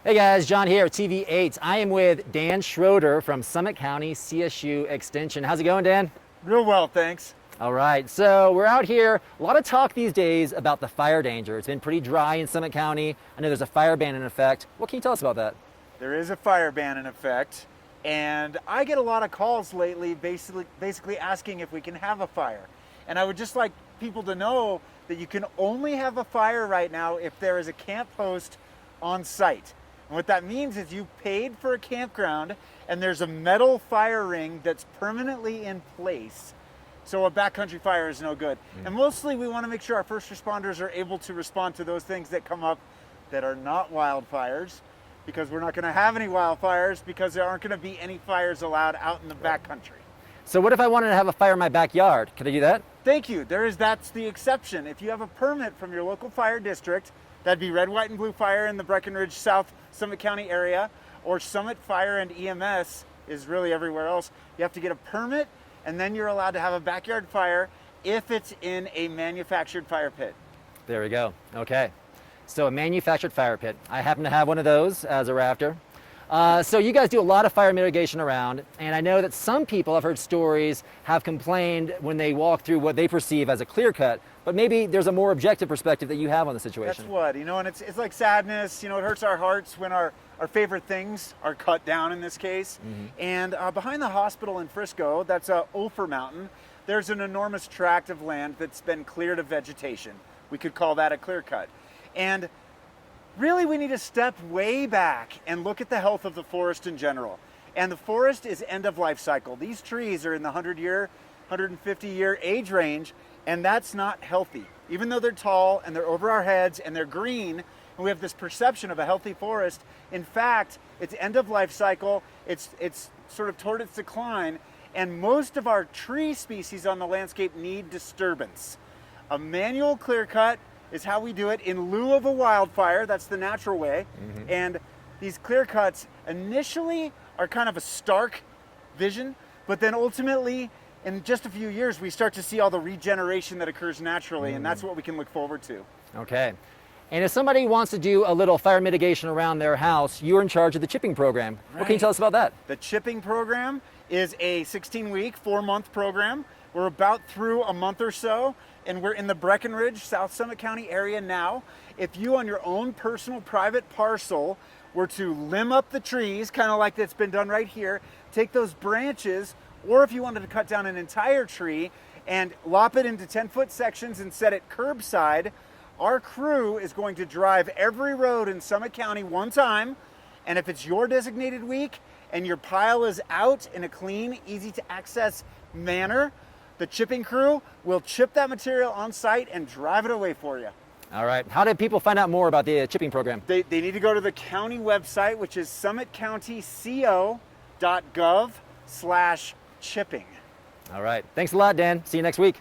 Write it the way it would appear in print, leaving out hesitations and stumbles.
Hey guys, John here, TV8. I am with Dan Schroeder from Summit County CSU Extension. How's it going, Dan? Real well, thanks. All right, so we're out here. A lot of talk these days about the fire danger. It's been pretty dry in Summit County. I know there's a fire ban in effect. What can you tell us about that? There is a fire ban in effect, and I get a lot of calls lately basically asking if we can have a fire. And I would just like people to know that you can only have a fire right now if there is a camp host on site. And what that means is you paid for a campground and there's a metal fire ring that's permanently in place. So a backcountry fire is no good. And mostly we want to make sure our first responders are able to respond to those things that come up that are not wildfires, because we're not going to have any wildfires because there aren't going to be any fires allowed out in the backcountry. So what if I wanted to have a fire in my backyard? Could I do that? Thank you. That's the exception. If you have a permit from your local fire district, that'd be Red, White, and Blue Fire in the Breckenridge, South Summit County area, or Summit Fire and EMS is really everywhere else. You have to get a permit, and then you're allowed to have a backyard fire if it's in a manufactured fire pit. There we go. Okay. So a manufactured fire pit. I happen to have one of those as a rafter. So you guys do a lot of fire mitigation around, and I know that some people, I've heard stories, have complained when they walk through what they perceive as a clear cut, but maybe there's a more objective perspective that you have on the situation. That's what, and it's like sadness, it hurts our hearts when our favorite things are cut down in this case. And behind the hospital in Frisco, that's Ophir Mountain, there's an enormous tract of land that's been cleared of vegetation. We could call that a clear cut. And really, we need to step way back and look at the health of the forest in general. And the forest is end of life cycle. These trees are in the 100-year, 150-year age range, and that's not healthy. Even though they're tall and they're over our heads and they're green, and we have this perception of a healthy forest, in fact, it's end of life cycle, it's sort of toward its decline, and most of our tree species on the landscape need disturbance. A manual clear cut is how we do it in lieu of a wildfire. That's the natural way. And these clear cuts initially are kind of a stark vision, but then ultimately in just a few years we start to see all the regeneration that occurs naturally, and that's what we can look forward to. Okay. And if somebody wants to do a little fire mitigation around their house, you're in charge of the chipping program. What can you tell us about that? The chipping program is a 16-week, 4-month program. We're about through a month or so, and we're in the Breckenridge, South Summit County area now. If you on your own personal private parcel were to limb up the trees, kind of like that's been done right here, take those branches, or if you wanted to cut down an entire tree and lop it into 10-foot sections and set it curbside, our crew is going to drive every road in Summit County one time, and if it's your designated week and your pile is out in a clean, easy to access manner, the chipping crew will chip that material on site and drive it away for you. All right. How do people find out more about the chipping program? They need to go to the county website, which is summitcountyco.gov/chipping. All right. Thanks a lot, Dan. See you next week.